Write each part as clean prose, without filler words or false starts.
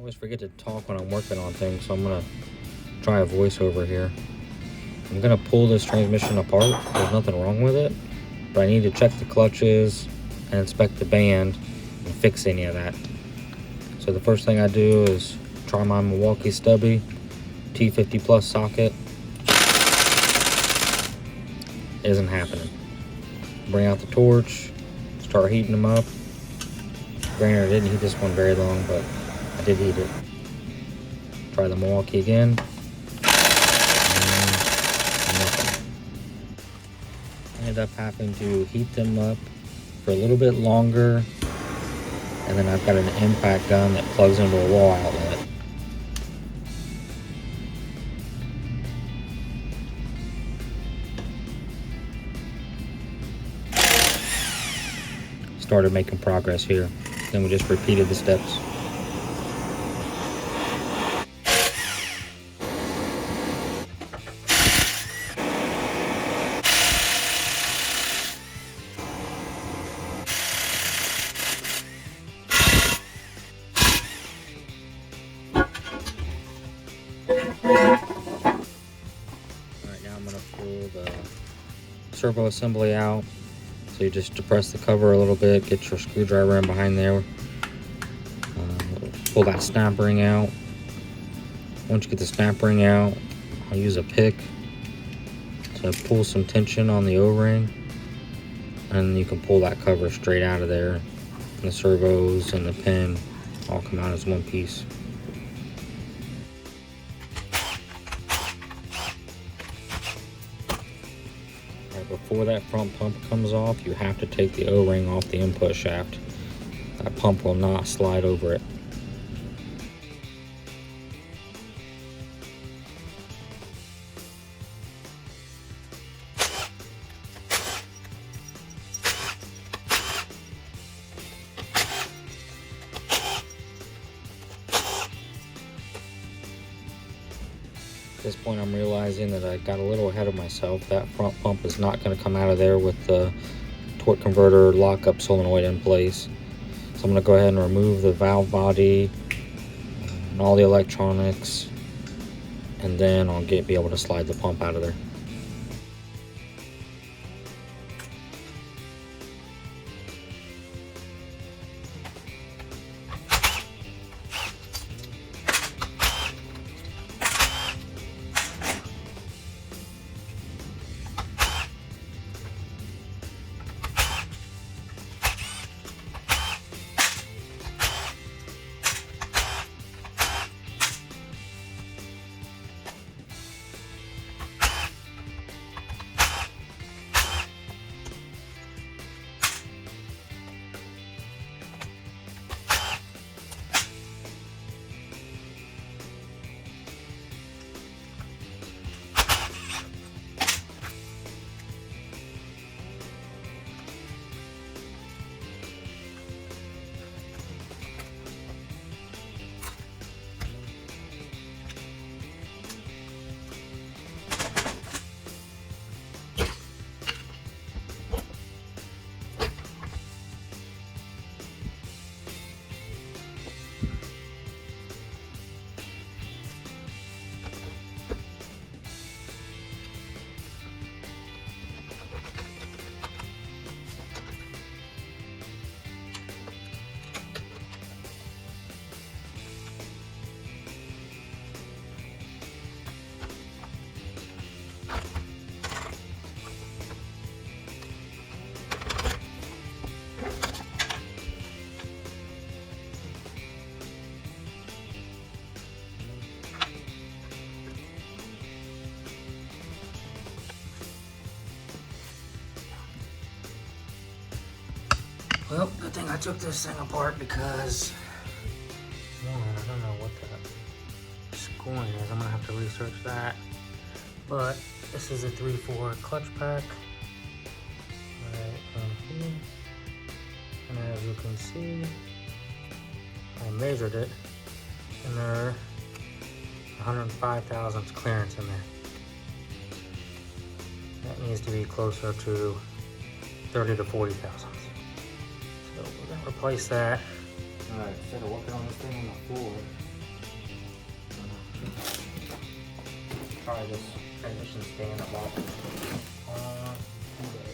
always forget to talk when I'm working on things, so I'm gonna try a voiceover here. I'm gonna pull this transmission apart. There's nothing wrong with it, but I need to check the clutches and inspect the band and fix any of that. So the first thing I do is try my Milwaukee stubby T50 plus socket. Isn't happening. Bring out the torch, start heating them up. Granted, I didn't heat this one very long, but I did heat it. Try the Milwaukee again. And nothing. I ended up having to heat them up for a little bit longer, and then I've got an impact gun that plugs into a wall outlet. Started making progress here. Then we just repeated the steps. Alright, now I'm going to pull the servo assembly out. So you just depress the cover a little bit, get your screwdriver in behind there, pull that snap ring out. Once you get the snap ring out, I'll use a pick to pull some tension on the O-ring, and you can pull that cover straight out of there. And the servos and the pin all come out as one piece. Before that front pump comes off, you have to take the O-ring off the input shaft. That pump will not slide over it. At this point, I'm realizing that I got a little ahead of myself. That front pump is not going to come out of there with the torque converter lockup solenoid in place. So I'm going to go ahead and remove the valve body and all the electronics, and then I'll be able to slide the pump out of there. Well, good thing I took this thing apart because, one, I don't know what the scoring is. I'm gonna have to research that. But this is a 3/4 clutch pack right on here. And as you can see, I measured it, and there are 105 thousandths clearance in there. That needs to be closer to 30 to 40 thousandths. So we're gonna replace that. Alright, instead of working on this thing on the floor, try this transition stand I bought on eBay.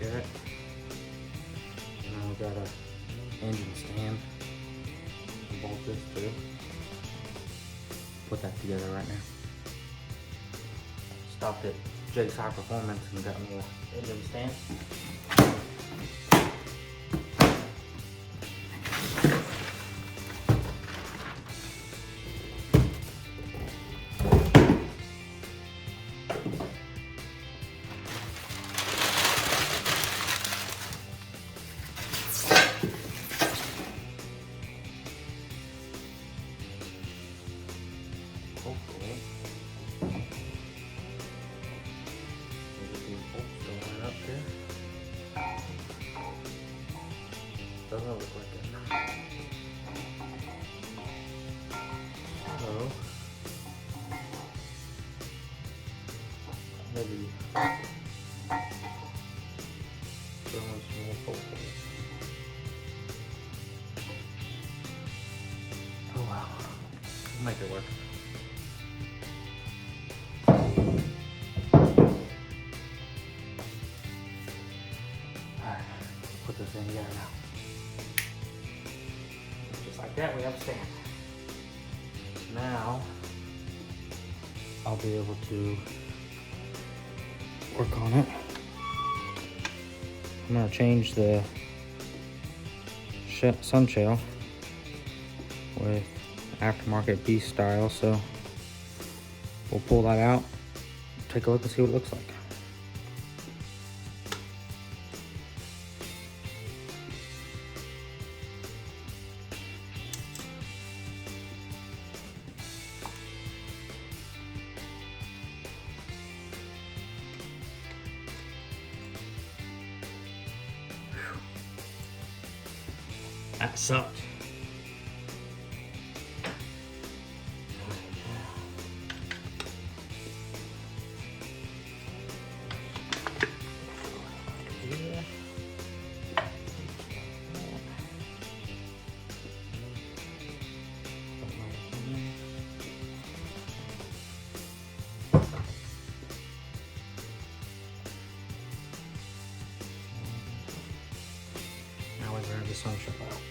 It. Now we've got a engine stand. Bolt this too. Put that together right now. Stopped at Jake's High Performance and got more engine stand. Hopefully, going up here. Doesn't look like it. So, maybe throwing some more bolt holes. Oh wow, we'll make it work. Put this in together now. Just like that, we have a stand. Now, I'll be able to work on it. I'm gonna change the sun shell with aftermarket Beast style, so we'll pull that out, take a look and see what it looks like. That sucked. Now we grab the sun shell out.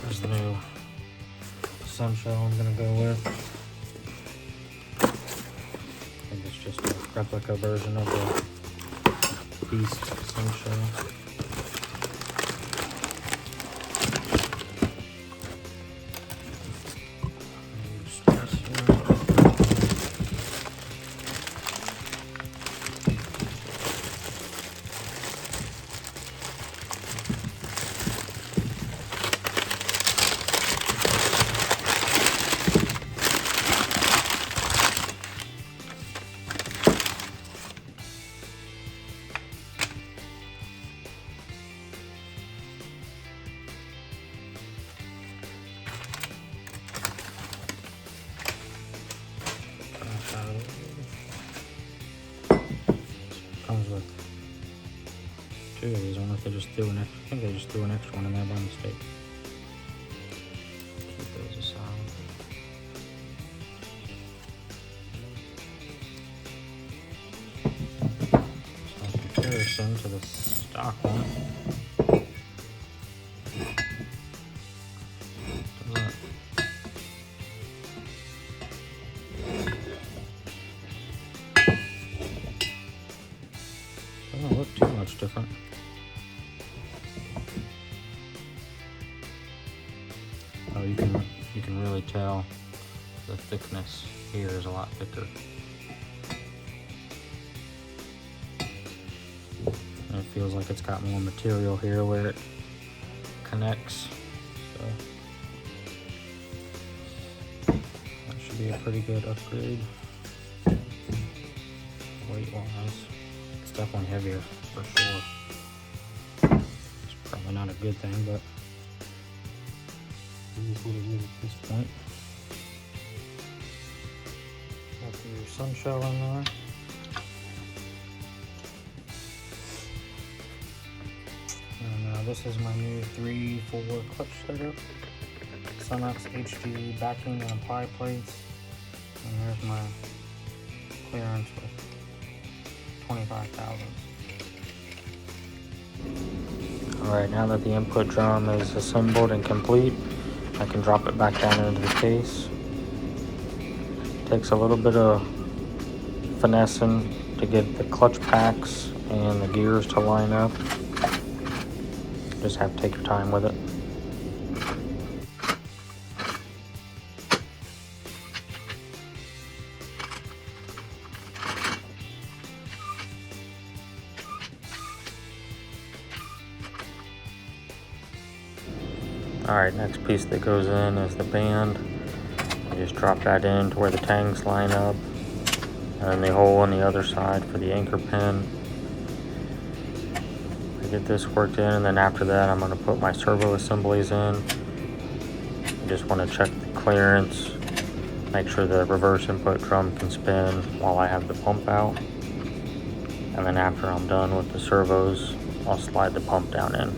There's the new sun shell I'm gonna go with. I think it's just a replica version of the Beast sun shell. Comes with two of these. I wonder if they just threw an extra. I think they just threw an extra one in there by mistake. Keep those aside. So in comparison to the stock one, doesn't look too much different. Oh, you can really tell the thickness here is a lot thicker. And it feels like it's got more material here where it connects. So that should be a pretty good upgrade. Weight-wise, it's definitely heavier for sure. It's probably not a good thing, but it is what it is at this point. Got your sun shell in there. And this is my new 3/4 clutch setup. Sunux HD backing and apply plates. And here's my clearance with 25 thousandths. Alright, now that the input drum is assembled and complete, I can drop it back down into the case. Takes a little bit of finessing to get the clutch packs and the gears to line up. Just have to take your time with it. Alright, next piece that goes in is the band. I just drop that in to where the tangs line up. And then the hole on the other side for the anchor pin. I get this worked in, and then after that I'm going to put my servo assemblies in. I just want to check the clearance, make sure the reverse input drum can spin while I have the pump out. And then after I'm done with the servos, I'll slide the pump down in.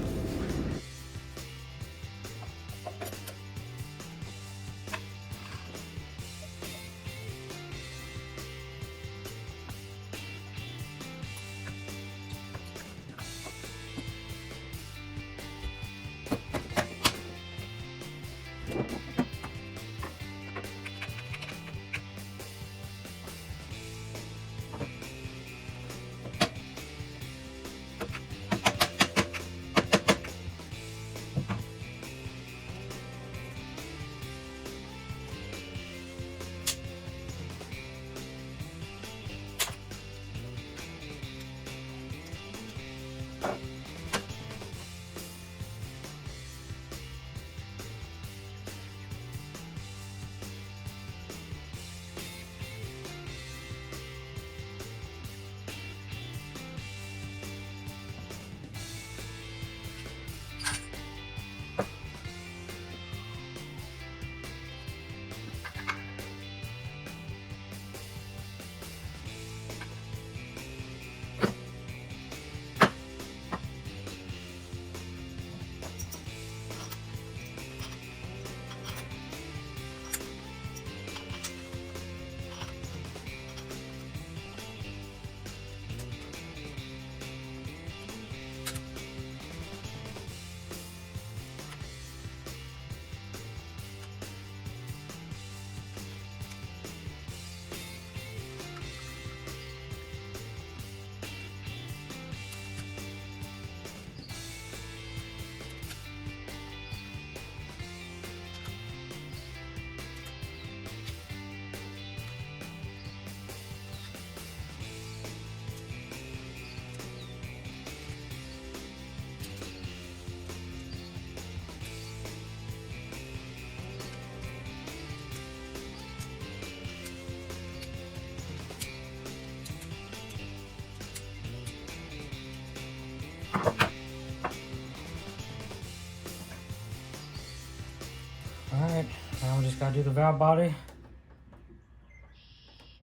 Alright, now we just gotta do the valve body.